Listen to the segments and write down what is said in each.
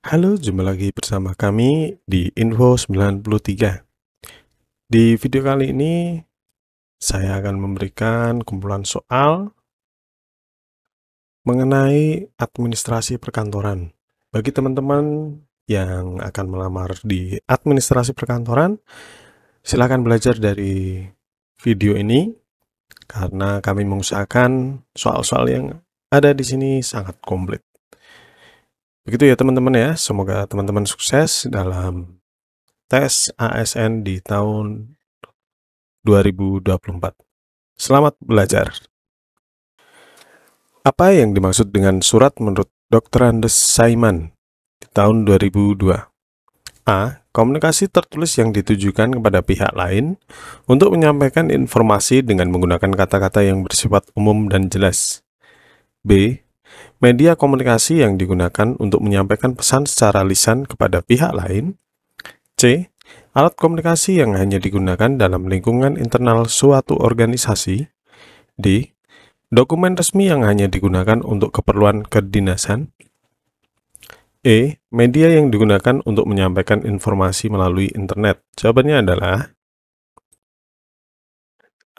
Halo, jumpa lagi bersama kami di Info 93. Di video kali ini, saya akan memberikan kumpulan soal mengenai administrasi perkantoran. Bagi teman-teman yang akan melamar di administrasi perkantoran, silakan belajar dari video ini, karena kami mengusahakan soal-soal yang ada di sini sangat komplit. Begitu ya teman-teman ya, semoga teman-teman sukses dalam tes ASN di tahun 2024. Selamat belajar. Apa yang dimaksud dengan surat menurut Dr. Andes Saiman di tahun 2002? A. Komunikasi tertulis yang ditujukan kepada pihak lain untuk menyampaikan informasi dengan menggunakan kata-kata yang bersifat umum dan jelas. B. Media komunikasi yang digunakan untuk menyampaikan pesan secara lisan kepada pihak lain. C. Alat komunikasi yang hanya digunakan dalam lingkungan internal suatu organisasi. D. Dokumen resmi yang hanya digunakan untuk keperluan kedinasan. E. Media yang digunakan untuk menyampaikan informasi melalui internet. Jawabannya adalah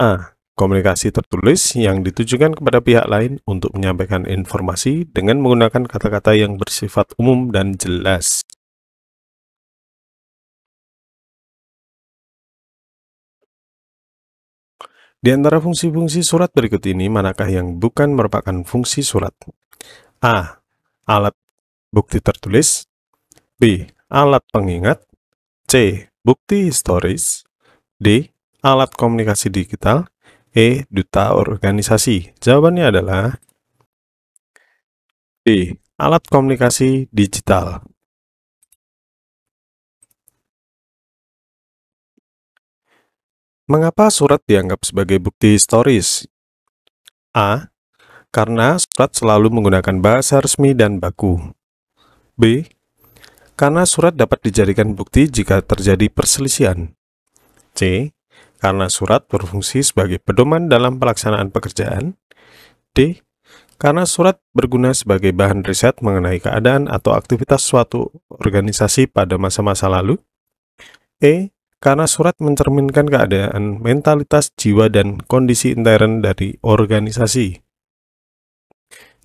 A. Komunikasi tertulis yang ditujukan kepada pihak lain untuk menyampaikan informasi dengan menggunakan kata-kata yang bersifat umum dan jelas. Di antara fungsi-fungsi surat berikut ini, manakah yang bukan merupakan fungsi surat? A. Alat bukti tertulis. B. Alat pengingat. C. Bukti historis. D. Alat komunikasi digital. E. Duta organisasi. Jawabannya adalah D. Alat komunikasi digital. Mengapa surat dianggap sebagai bukti historis? A. Karena surat selalu menggunakan bahasa resmi dan baku. B. Karena surat dapat dijadikan bukti jika terjadi perselisihan. C. Karena surat berfungsi sebagai pedoman dalam pelaksanaan pekerjaan. D. Karena surat berguna sebagai bahan riset mengenai keadaan atau aktivitas suatu organisasi pada masa-masa lalu. E. Karena surat mencerminkan keadaan mentalitas jiwa dan kondisi intern dari organisasi.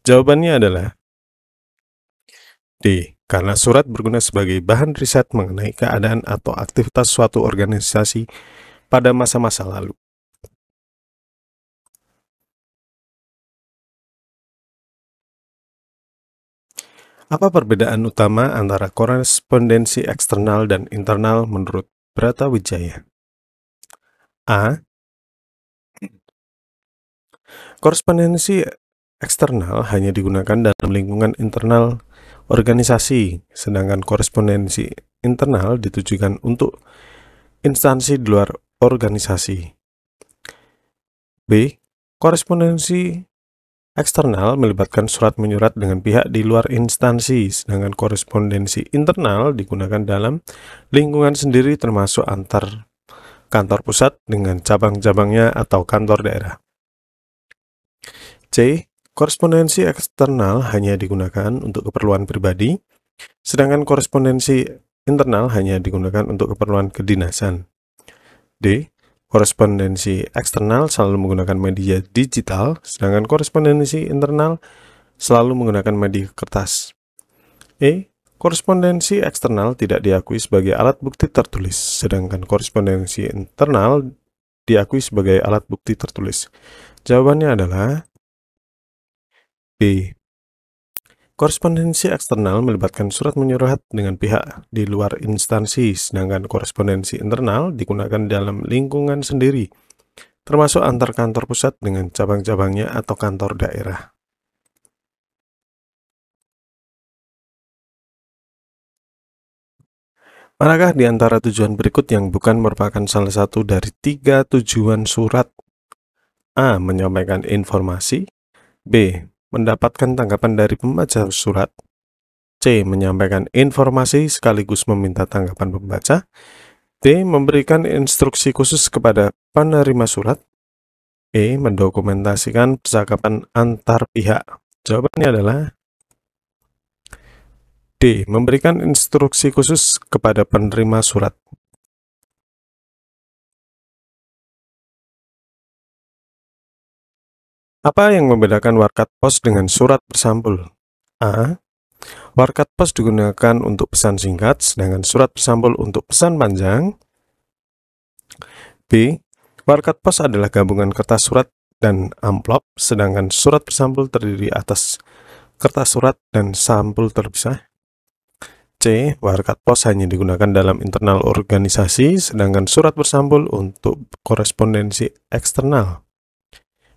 Jawabannya adalah D. Karena surat berguna sebagai bahan riset mengenai keadaan atau aktivitas suatu organisasi pada masa-masa lalu. Apa perbedaan utama antara korespondensi eksternal dan internal menurut Bratawijaya? A. Korespondensi eksternal hanya digunakan dalam lingkungan internal organisasi, sedangkan korespondensi internal ditujukan untuk instansi di luar organisasi. B. Korespondensi eksternal melibatkan surat menyurat dengan pihak di luar instansi, sedangkan korespondensi internal digunakan dalam lingkungan sendiri termasuk antar kantor pusat dengan cabang-cabangnya atau kantor daerah. C. Korespondensi eksternal hanya digunakan untuk keperluan pribadi, sedangkan korespondensi internal hanya digunakan untuk keperluan kedinasan. D. Korespondensi eksternal selalu menggunakan media digital, sedangkan korespondensi internal selalu menggunakan media kertas. E. Korespondensi eksternal tidak diakui sebagai alat bukti tertulis, sedangkan korespondensi internal diakui sebagai alat bukti tertulis. Jawabannya adalah B. Korespondensi eksternal melibatkan surat menyurat dengan pihak di luar instansi, sedangkan korespondensi internal digunakan dalam lingkungan sendiri, termasuk antar kantor pusat dengan cabang-cabangnya atau kantor daerah. Manakah di antara tujuan berikut yang bukan merupakan salah satu dari 3 tujuan surat? A. Menyampaikan informasi. B. Mendapatkan tanggapan dari pembaca surat. C. Menyampaikan informasi sekaligus meminta tanggapan pembaca. D. Memberikan instruksi khusus kepada penerima surat. E. Mendokumentasikan percakapan antar pihak. Jawabannya adalah D. Memberikan instruksi khusus kepada penerima surat. Apa yang membedakan warkat pos dengan surat bersampul? A. Warkat pos digunakan untuk pesan singkat, sedangkan surat bersampul untuk pesan panjang. B. Warkat pos adalah gabungan kertas surat dan amplop, sedangkan surat bersampul terdiri atas kertas surat dan sampul terpisah. C. Warkat pos hanya digunakan dalam internal organisasi, sedangkan surat bersampul untuk korespondensi eksternal.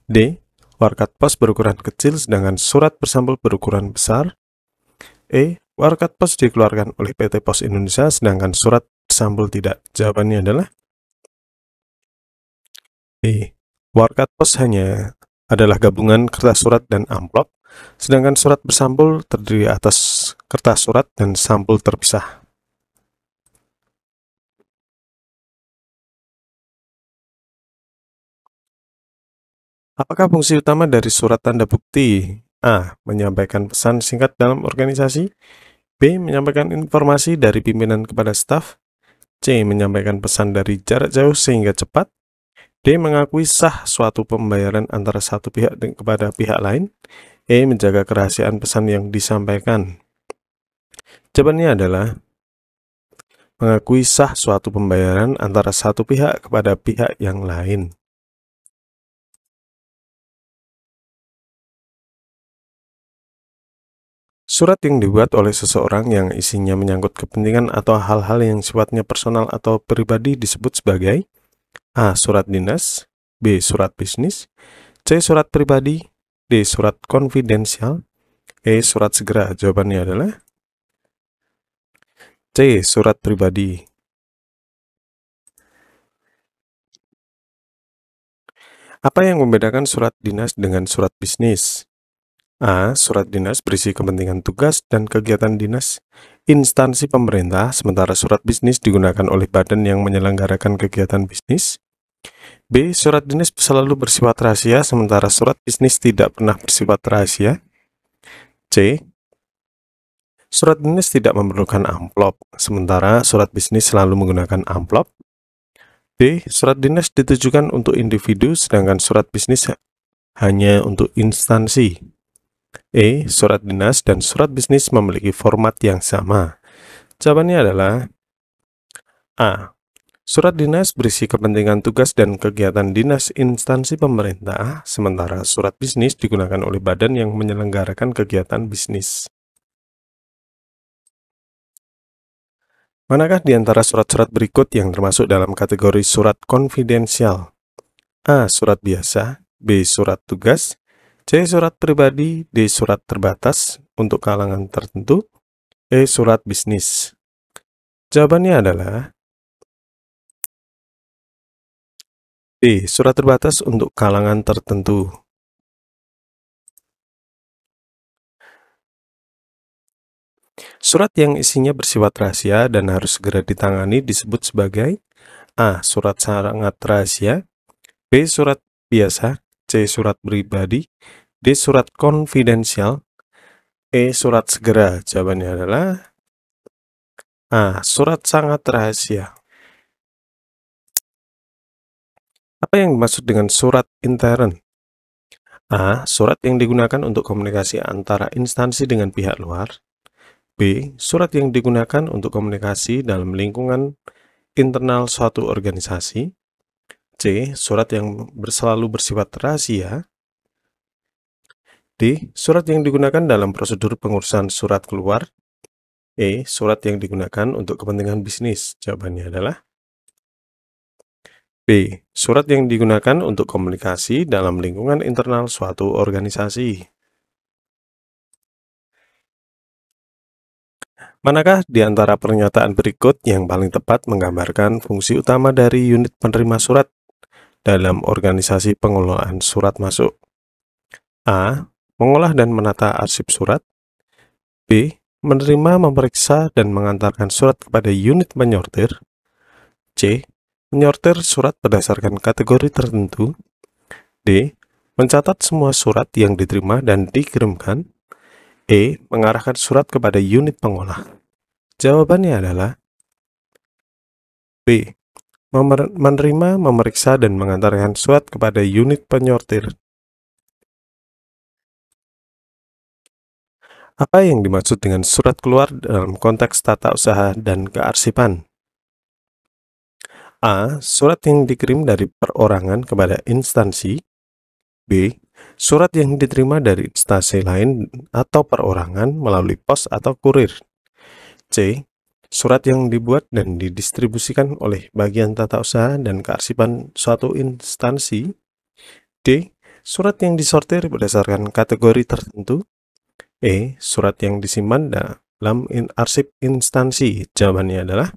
D. Warkat pos berukuran kecil, sedangkan surat bersampul berukuran besar. E. Warkat pos dikeluarkan oleh PT Pos Indonesia, sedangkan surat bersampul tidak. Jawabannya adalah E. Warkat pos hanya adalah gabungan kertas surat dan amplop, sedangkan surat bersampul terdiri atas kertas surat dan sampul terpisah. Apakah fungsi utama dari surat tanda bukti? A. Menyampaikan pesan singkat dalam organisasi. B. Menyampaikan informasi dari pimpinan kepada staf. C. Menyampaikan pesan dari jarak jauh sehingga cepat. D. Mengakui sah suatu pembayaran antara satu pihak kepada pihak lain. E. Menjaga kerahasiaan pesan yang disampaikan. Jawabannya adalah mengakui sah suatu pembayaran antara satu pihak kepada pihak yang lain. Surat yang dibuat oleh seseorang yang isinya menyangkut kepentingan atau hal-hal yang sifatnya personal atau pribadi disebut sebagai A. Surat dinas. B. Surat bisnis. C. Surat pribadi. D. Surat konfidensial. E. Surat segera. Jawabannya adalah C. Surat pribadi. Apa yang membedakan surat dinas dengan surat bisnis? A. Surat dinas berisi kepentingan tugas dan kegiatan dinas instansi pemerintah, sementara surat bisnis digunakan oleh badan yang menyelenggarakan kegiatan bisnis. B. Surat dinas selalu bersifat rahasia, sementara surat bisnis tidak pernah bersifat rahasia. C. Surat dinas tidak memerlukan amplop, sementara surat bisnis selalu menggunakan amplop. D. Surat dinas ditujukan untuk individu, sedangkan surat bisnis hanya untuk instansi. E. Surat dinas dan surat bisnis memiliki format yang sama. Jawabannya adalah A. Surat dinas berisi kepentingan tugas dan kegiatan dinas instansi pemerintah, sementara surat bisnis digunakan oleh badan yang menyelenggarakan kegiatan bisnis. Manakah di antara surat-surat berikut yang termasuk dalam kategori surat konfidensial? A. Surat biasa. B. Surat tugas. C. Surat pribadi. D. Surat terbatas untuk kalangan tertentu. E. Surat bisnis. Jawabannya adalah D. Surat terbatas untuk kalangan tertentu. Surat yang isinya bersifat rahasia dan harus segera ditangani disebut sebagai A. Surat sangat rahasia. B. Surat biasa. C. Surat pribadi. D. Surat konfidensial. E. Surat segera. Jawabannya adalah A. Surat sangat rahasia. Apa yang dimaksud dengan surat intern? A. Surat yang digunakan untuk komunikasi antara instansi dengan pihak luar. B. Surat yang digunakan untuk komunikasi dalam lingkungan internal suatu organisasi. C. Surat yang selalu bersifat rahasia. D. Surat yang digunakan dalam prosedur pengurusan surat keluar. E. Surat yang digunakan untuk kepentingan bisnis. Jawabannya adalah B. Surat yang digunakan untuk komunikasi dalam lingkungan internal suatu organisasi. Manakah di antara pernyataan berikut yang paling tepat menggambarkan fungsi utama dari unit penerima surat dalam organisasi pengelolaan surat masuk? A. Mengolah dan menata arsip surat. B. Menerima, memeriksa, dan mengantarkan surat kepada unit penyortir. C. Menyortir surat berdasarkan kategori tertentu. D. Mencatat semua surat yang diterima dan dikirimkan. E. Mengarahkan surat kepada unit pengolah. Jawabannya adalah B. Menerima, memeriksa, dan mengantarkan surat kepada unit penyortir. Apa yang dimaksud dengan surat keluar dalam konteks tata usaha dan kearsipan? A. Surat yang dikirim dari perorangan kepada instansi. B. Surat yang diterima dari instansi lain atau perorangan melalui pos atau kurir. C. Surat yang dibuat dan didistribusikan oleh bagian tata usaha dan kearsipan suatu instansi. D. Surat yang disortir berdasarkan kategori tertentu. E. Surat yang disimpan dalam arsip instansi. Jawabannya adalah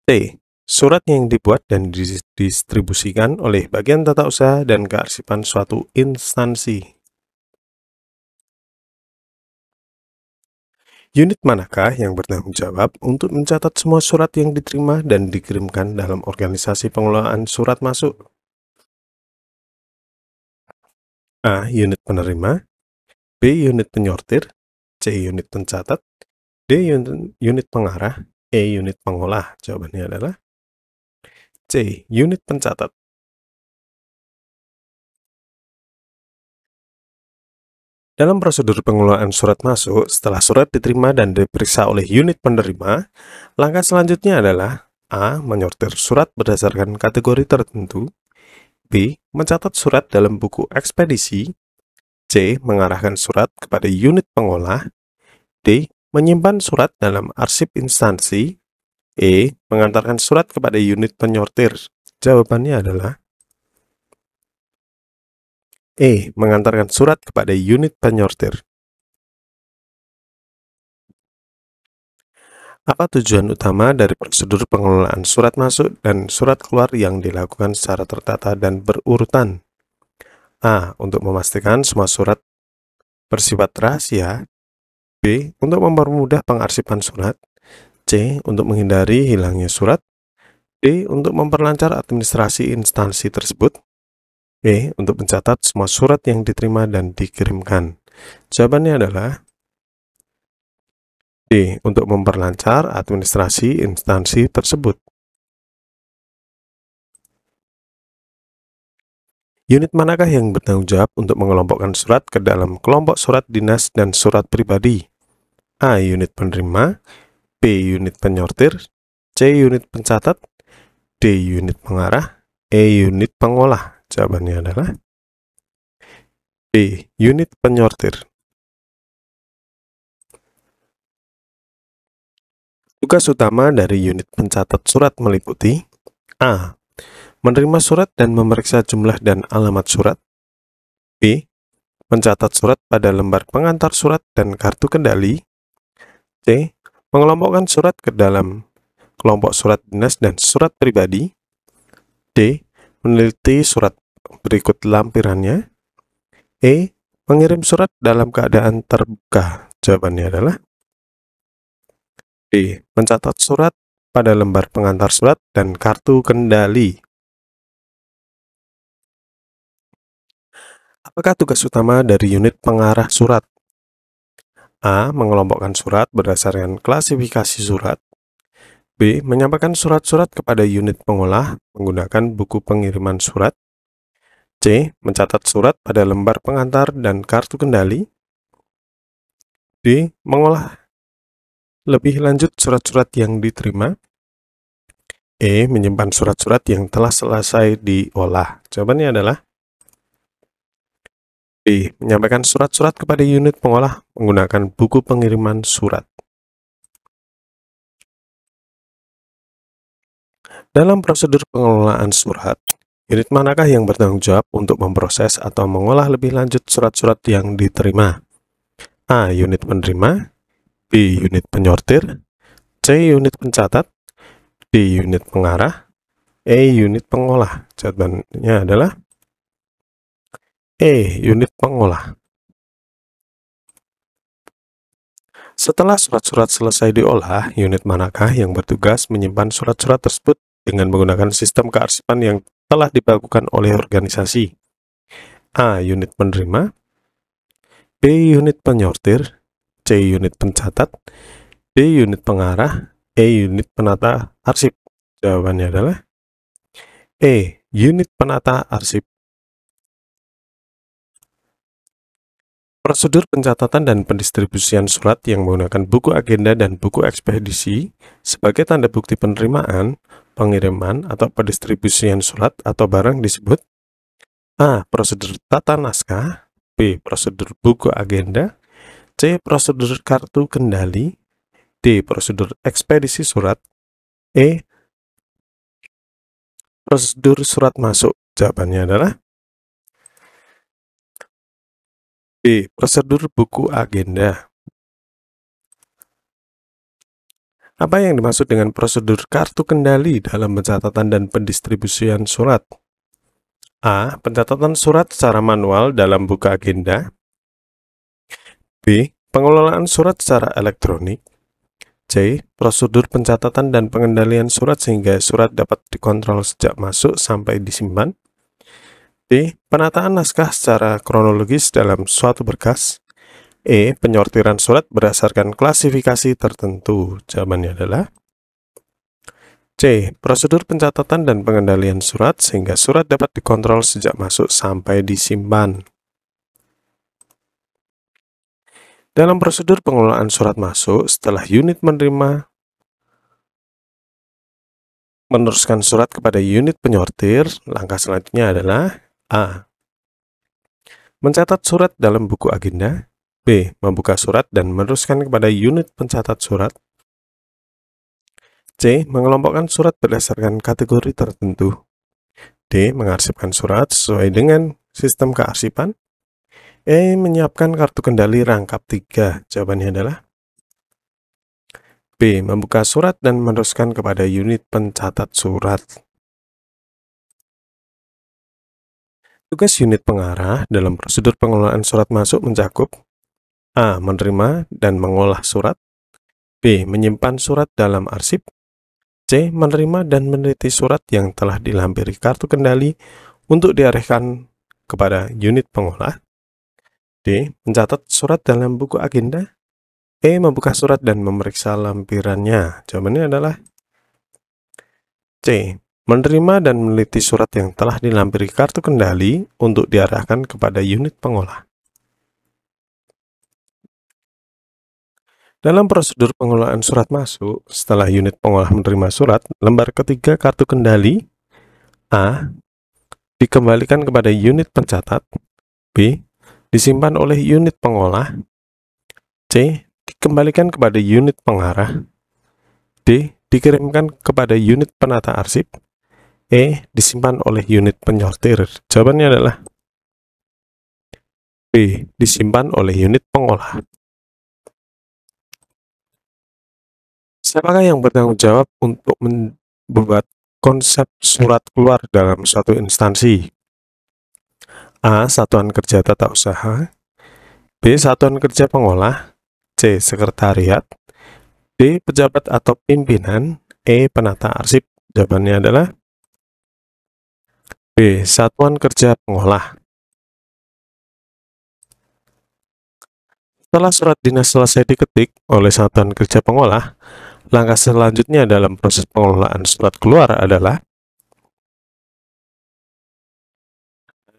D. Surat yang dibuat dan didistribusikan oleh bagian tata usaha dan kearsipan suatu instansi. Unit manakah yang bertanggung jawab untuk mencatat semua surat yang diterima dan dikirimkan dalam organisasi pengelolaan surat masuk? A. Unit penerima. B. Unit penyortir. C. Unit pencatat. D. Unit pengarah. E. Unit pengolah. Jawabannya adalah C. Unit pencatat. Dalam prosedur pengelolaan surat masuk, setelah surat diterima dan diperiksa oleh unit penerima, langkah selanjutnya adalah A. Menyortir surat berdasarkan kategori tertentu. B. Mencatat surat dalam buku ekspedisi. C. Mengarahkan surat kepada unit pengolah. D. Menyimpan surat dalam arsip instansi. E. Mengantarkan surat kepada unit penyortir. Jawabannya adalah E. Mengantarkan surat kepada unit penyortir. Apa tujuan utama dari prosedur pengelolaan surat masuk dan surat keluar yang dilakukan secara tertata dan berurutan? A. Untuk memastikan semua surat bersifat rahasia. B. Untuk mempermudah pengarsipan surat. C. Untuk menghindari hilangnya surat. D. Untuk memperlancar administrasi instansi tersebut. E. Untuk mencatat semua surat yang diterima dan dikirimkan. Jawabannya adalah D. Untuk memperlancar administrasi instansi tersebut. Unit manakah yang bertanggung jawab untuk mengelompokkan surat ke dalam kelompok surat dinas dan surat pribadi? A. Unit penerima. B. Unit penyortir. C. Unit pencatat. D. Unit pengarah. E. Unit pengolah. Jawabannya adalah B. Unit penyortir. Tugas utama dari unit pencatat surat meliputi A. Menerima surat dan memeriksa jumlah dan alamat surat. B. Mencatat surat pada lembar pengantar surat dan kartu kendali. C. Mengelompokkan surat ke dalam kelompok surat dinas dan surat pribadi. D. Meneliti surat berikut lampirannya. E. Mengirim surat dalam keadaan terbuka. Jawabannya adalah D. Mencatat surat pada lembar pengantar surat dan kartu kendali. Apakah tugas utama dari unit pengarah surat? A. Mengelompokkan surat berdasarkan klasifikasi surat. B. Menyampaikan surat-surat kepada unit pengolah menggunakan buku pengiriman surat. C. Mencatat surat pada lembar pengantar dan kartu kendali. D. Mengolah lebih lanjut surat-surat yang diterima. E. Menyimpan surat-surat yang telah selesai diolah. Jawabannya adalah B. Menyampaikan surat-surat kepada unit pengolah menggunakan buku pengiriman surat. Dalam prosedur pengelolaan surat, unit manakah yang bertanggung jawab untuk memproses atau mengolah lebih lanjut surat-surat yang diterima? A. Unit penerima. B. Unit penyortir. C. Unit pencatat. D. Unit pengarah. E. Unit pengolah. Jawabannya adalah E. Unit pengolah. Setelah surat-surat selesai diolah, unit manakah yang bertugas menyimpan surat-surat tersebut dengan menggunakan sistem kearsipan yang telah dibakukan oleh organisasi? A. Unit penerima. B. Unit penyortir, C. Unit pencatat, D. Unit pengarah, E. Unit penata arsip. Jawabannya adalah E. Unit penata arsip. Prosedur pencatatan dan pendistribusian surat yang menggunakan buku agenda dan buku ekspedisi sebagai tanda bukti penerimaan, pengiriman, atau pendistribusian surat atau barang disebut A. Prosedur tata naskah, B. Prosedur buku agenda, C. Prosedur kartu kendali, D. Prosedur ekspedisi surat, E. Prosedur surat masuk. Jawabannya adalah B. Prosedur buku agenda. Apa yang dimaksud dengan prosedur kartu kendali dalam pencatatan dan pendistribusian surat? A. Pencatatan surat secara manual dalam buku agenda. B. Pengelolaan surat secara elektronik. C. Prosedur pencatatan dan pengendalian surat sehingga surat dapat dikontrol sejak masuk sampai disimpan. D. Penataan naskah secara kronologis dalam suatu berkas. E. Penyortiran surat berdasarkan klasifikasi tertentu. Jawabannya adalah C. Prosedur pencatatan dan pengendalian surat sehingga surat dapat dikontrol sejak masuk sampai disimpan. Dalam prosedur pengelolaan surat masuk, setelah unit meneruskan surat kepada unit penyortir, langkah selanjutnya adalah A. Mencatat surat dalam buku agenda. B. Membuka surat dan meneruskan kepada unit pencatat surat. C. Mengelompokkan surat berdasarkan kategori tertentu. D. Mengarsipkan surat sesuai dengan sistem kearsipan. E. Menyiapkan kartu kendali rangkap 3. Jawabannya adalah B. Membuka surat dan meneruskan kepada unit pencatat surat. Tugas unit pengarah dalam prosedur pengelolaan surat masuk mencakup A. Menerima dan mengolah surat. B. Menyimpan surat dalam arsip. C. Menerima dan meneliti surat yang telah dilampiri kartu kendali untuk diarahkan kepada unit pengolah. D. Mencatat surat dalam buku agenda. E. Membuka surat dan memeriksa lampirannya. Jawabannya adalah C. Menerima dan meneliti surat yang telah dilampiri kartu kendali untuk diarahkan kepada unit pengolah. Dalam prosedur pengelolaan surat masuk, setelah unit pengolah menerima surat, lembar ketiga kartu kendali A. Dikembalikan kepada unit pencatat. B. Disimpan oleh unit pengolah. C. Dikembalikan kepada unit pengarah. D. Dikirimkan kepada unit penata arsip. E. Disimpan oleh unit penyortir. Jawabannya adalah B. Disimpan oleh unit pengolah. Siapakah yang bertanggung jawab untuk membuat konsep surat keluar dalam suatu instansi? A. Satuan Kerja Tata Usaha. B. Satuan Kerja Pengolah. C. Sekretariat. D. Pejabat atau pimpinan. E. Penata arsip. Jawabannya adalah B. Satuan Kerja Pengolah. Setelah surat dinas selesai diketik oleh Satuan Kerja Pengolah, langkah selanjutnya dalam proses pengelolaan surat keluar adalah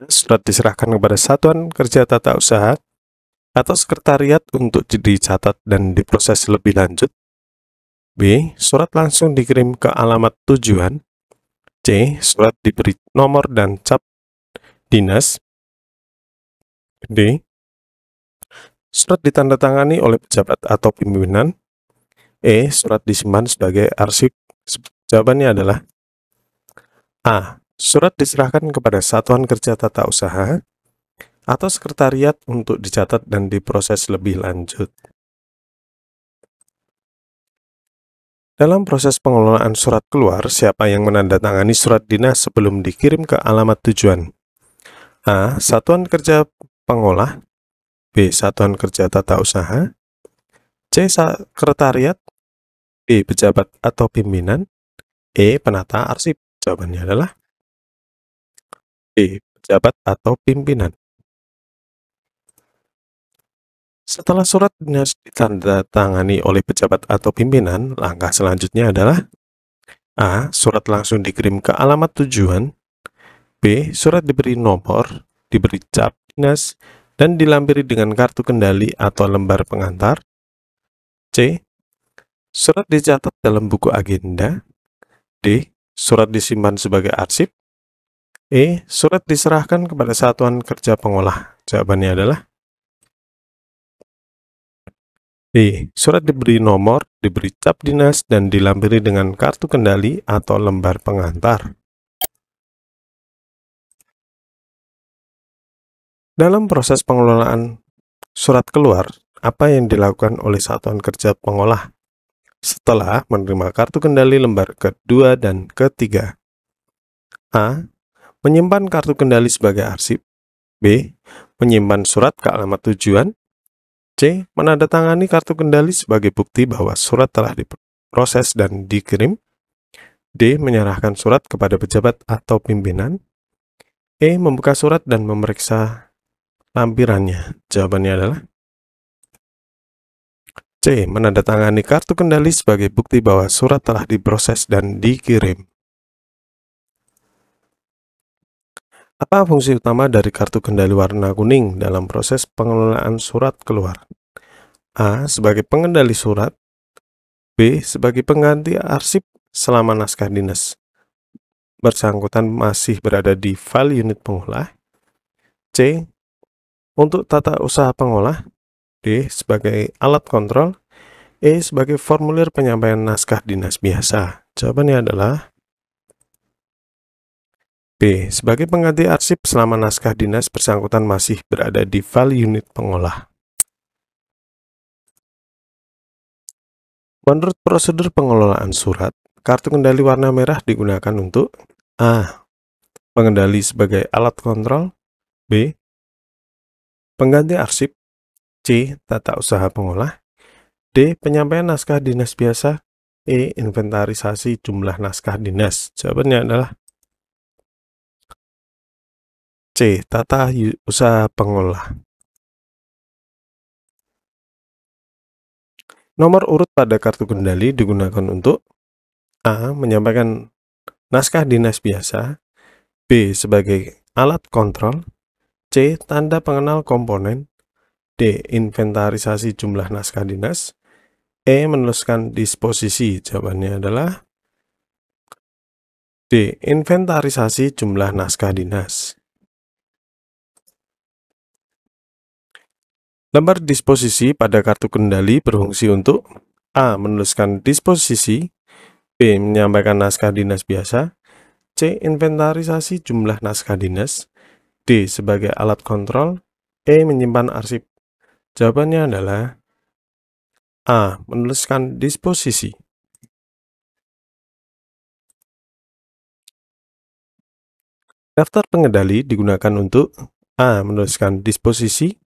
surat diserahkan kepada Satuan Kerja Tata Usaha atau sekretariat untuk dicatat dan diproses lebih lanjut. B. Surat langsung dikirim ke alamat tujuan. C. Surat diberi nomor dan cap dinas. D. Surat ditandatangani oleh pejabat atau pimpinan. E. Surat disimpan sebagai arsip. Jawabannya adalah A. Surat diserahkan kepada Satuan Kerja Tata Usaha atau sekretariat untuk dicatat dan diproses lebih lanjut. Dalam proses pengelolaan surat keluar, siapa yang menandatangani surat dinas sebelum dikirim ke alamat tujuan? A. Satuan Kerja Pengolah. B. Satuan Kerja Tata Usaha. C. Sekretariat. D. Pejabat atau pimpinan. E. Penata arsip. Jawabannya adalah D. Pejabat atau pimpinan. Setelah surat dinas ditandatangani oleh pejabat atau pimpinan, langkah selanjutnya adalah A. Surat langsung dikirim ke alamat tujuan. B. Surat diberi nomor, diberi cap dinas, dan dilampiri dengan kartu kendali atau lembar pengantar. C. Surat dicatat dalam buku agenda. D. Surat disimpan sebagai arsip. E. Surat diserahkan kepada satuan kerja pengolah. Jawabannya adalah D. Surat diberi nomor, diberi cap dinas, dan dilampiri dengan kartu kendali atau lembar pengantar. Dalam proses pengelolaan surat keluar, apa yang dilakukan oleh satuan kerja pengolah setelah menerima kartu kendali lembar kedua dan ketiga? A. Menyimpan kartu kendali sebagai arsip. B. Menyimpan surat ke alamat tujuan. C. Menandatangani kartu kendali sebagai bukti bahwa surat telah diproses dan dikirim. D. Menyerahkan surat kepada pejabat atau pimpinan. E. Membuka surat dan memeriksa lampirannya. Jawabannya adalah C. Menandatangani kartu kendali sebagai bukti bahwa surat telah diproses dan dikirim. Apa fungsi utama dari kartu kendali warna kuning dalam proses pengelolaan surat keluar? A. Sebagai pengendali surat. B. Sebagai pengganti arsip selama naskah dinas bersangkutan masih berada di file unit pengolah. C. Untuk tata usaha pengolah. D. Sebagai alat kontrol. E. Sebagai formulir penyampaian naskah dinas biasa. Jawabannya adalah B. Sebagai pengganti arsip selama naskah dinas bersangkutan masih berada di file unit pengolah. Menurut prosedur pengelolaan surat, kartu kendali warna merah digunakan untuk A. Pengendali sebagai alat kontrol. B. Pengganti arsip. C. Tata usaha pengolah. D. Penyampaian naskah dinas biasa. E. Inventarisasi jumlah naskah dinas. Jawabannya adalah C. Tata usaha pengolah. Nomor urut pada kartu kendali digunakan untuk A. Menyampaikan naskah dinas biasa. B. Sebagai alat kontrol. C. Tanda pengenal komponen. D. Inventarisasi jumlah naskah dinas. E. Menuliskan disposisi. Jawabannya adalah D. Inventarisasi jumlah naskah dinas. Lembar disposisi pada kartu kendali berfungsi untuk A. Menuliskan disposisi. B. Menyampaikan naskah dinas biasa. C. Inventarisasi jumlah naskah dinas. D. Sebagai alat kontrol. E. Menyimpan arsip. Jawabannya adalah A. Menuliskan disposisi. Daftar pengendali digunakan untuk A. Menuliskan disposisi.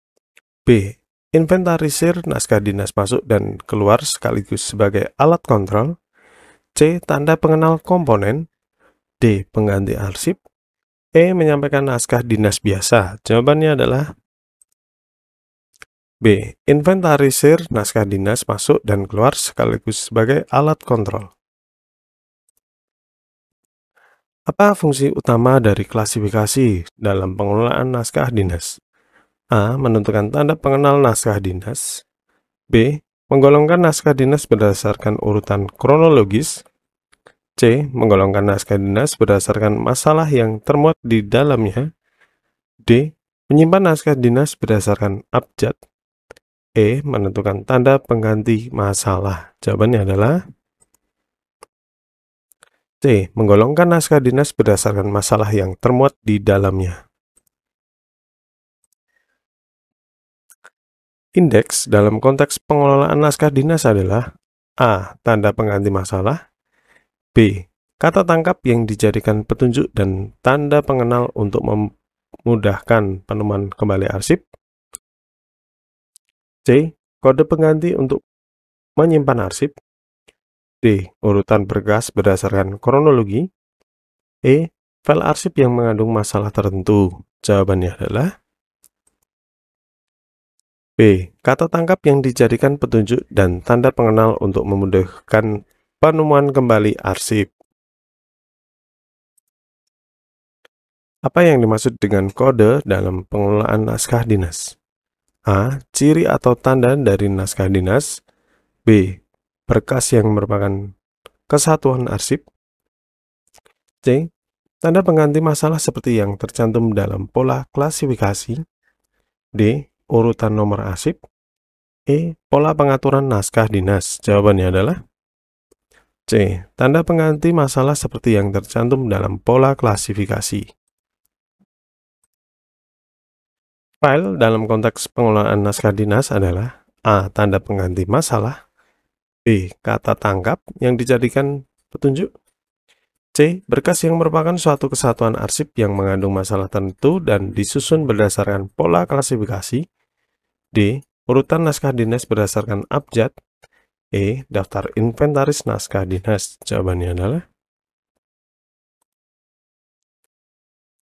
B. Inventarisir naskah dinas masuk dan keluar sekaligus sebagai alat kontrol. C. Tanda pengenal komponen. D. Pengganti arsip. E. Menyampaikan naskah dinas biasa. Jawabannya adalah B. Inventarisir naskah dinas masuk dan keluar sekaligus sebagai alat kontrol. Apa fungsi utama dari klasifikasi dalam pengelolaan naskah dinas? A. Menentukan tanda pengenal naskah dinas. B. Menggolongkan naskah dinas berdasarkan urutan kronologis. C. Menggolongkan naskah dinas berdasarkan masalah yang termuat di dalamnya. D. Menyimpan naskah dinas berdasarkan abjad. E. Menentukan tanda pengganti masalah. Jawabannya adalah C. Menggolongkan naskah dinas berdasarkan masalah yang termuat di dalamnya. Indeks dalam konteks pengelolaan naskah dinas adalah A. Tanda pengganti masalah. B. Kata tangkap yang dijadikan petunjuk dan tanda pengenal untuk memudahkan penemuan kembali arsip. C. Kode pengganti untuk menyimpan arsip. D. Urutan berkas berdasarkan kronologi. E. File arsip yang mengandung masalah tertentu. Jawabannya adalah B. Kata tangkap yang dijadikan petunjuk dan tanda pengenal untuk memudahkan penemuan kembali arsip. Apa yang dimaksud dengan kode dalam pengelolaan naskah dinas? A. Ciri atau tanda dari naskah dinas. B. Berkas yang merupakan kesatuan arsip. C. Tanda pengganti masalah seperti yang tercantum dalam pola klasifikasi. D. Urutan nomor arsip. E. Pola pengaturan naskah dinas. Jawabannya adalah C. Tanda pengganti masalah seperti yang tercantum dalam pola klasifikasi. File dalam konteks pengelolaan naskah dinas adalah A. Tanda pengganti masalah. B. Kata tangkap yang dijadikan petunjuk. C. Berkas yang merupakan suatu kesatuan arsip yang mengandung masalah tertentu dan disusun berdasarkan pola klasifikasi. D. Urutan naskah dinas berdasarkan abjad. E. Daftar inventaris naskah dinas. Jawabannya adalah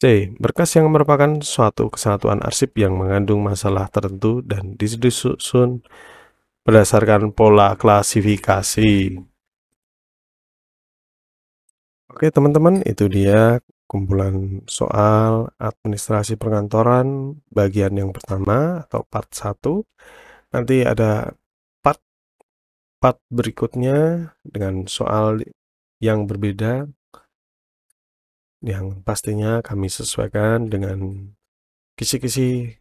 C. Berkas yang merupakan suatu kesatuan arsip yang mengandung masalah tertentu dan disusun berdasarkan pola klasifikasi. Oke teman-teman, itu dia kumpulan soal administrasi perkantoran bagian yang pertama atau part 1. Nanti ada part berikutnya dengan soal yang berbeda yang pastinya kami sesuaikan dengan kisi-kisi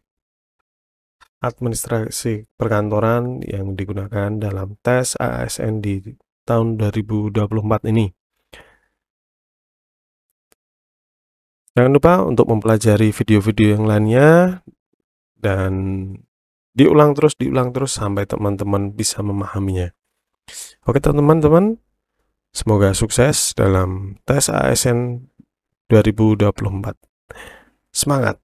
administrasi perkantoran yang digunakan dalam tes ASN di tahun 2024 ini. Jangan lupa untuk mempelajari video-video yang lainnya dan diulang terus sampai teman-teman bisa memahaminya. Oke teman-teman, semoga sukses dalam tes ASN 2024. Semangat!